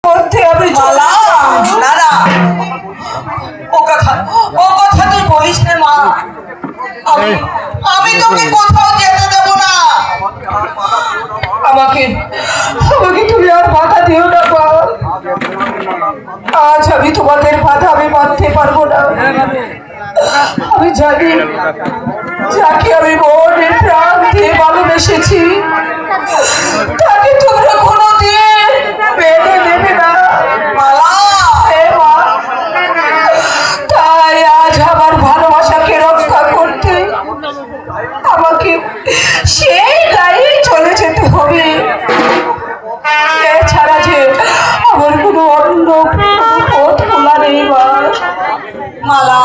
মধ্যে আমি মালা, না না, ও কথা তুই বলিস না মা। আমি তোকে কোথাও যেতে দেব না। আমাকে তুমি আর বাধা দিও না মা। আজ আমি তোমাদের বাধা আমি মানতে পারবো না। আমি জানি যাকে আমি মনের প্রাণ দিয়ে ভালোবেসেছি তাকে তোমরা কোনোদিন মেনে নেবে না। তাই আজ আমার ভালোবাসাকে রক্ষা করতে আমাকে সেই গায়ে চলে যেতে হবে। এছাড়া যে আমার কোনো অন্য পথ খোলা নেই মালা,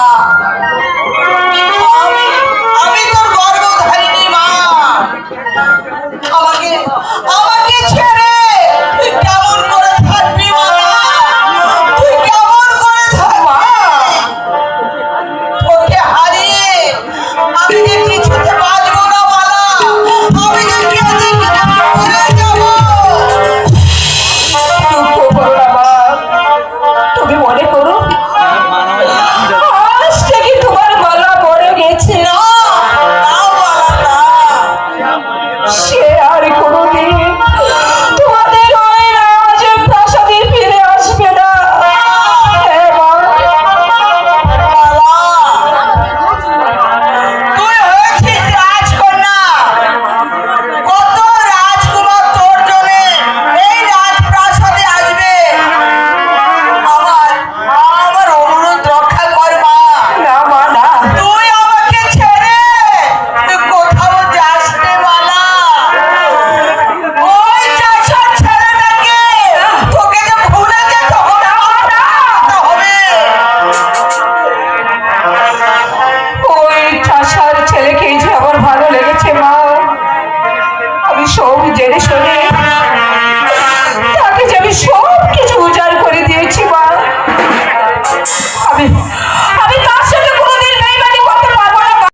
আমি তোর গর্ভধারিণী মা। আমাকে ছেড়ে তুই কেমন করে থাকবি মালা? তুই কেমন করে থাকবি? তোকে হারিয়ে আমি যে কিছুতে বাঁচবো না মালা। আমি যে কেঁদে কেঁদে মরে যাবো। তুমি মনে করো আজ থেকে তোমার গলা মরে গেছে, সে আর কোনোদিন তোমাদের ওই রাজ প্রাসাদে ফিরে আসবে না। তুই হয়েছিস রাজকন্যা। কত রাজকুমার তোর জন্যে এই রাজপ্রাসাদে আসবে। আমার অনুরোধ রক্ষা কর মা। না মা না, তুই আমাকে ছেড়ে তুই কোথাও যাস নে মালা। ওই চাষার ছেলেটাকে তোকে যে ভুলে যেতে হবে ওই চাষার ছেলেকেই যে আমার ভালো লেগেছে মা। আমি সব জেনে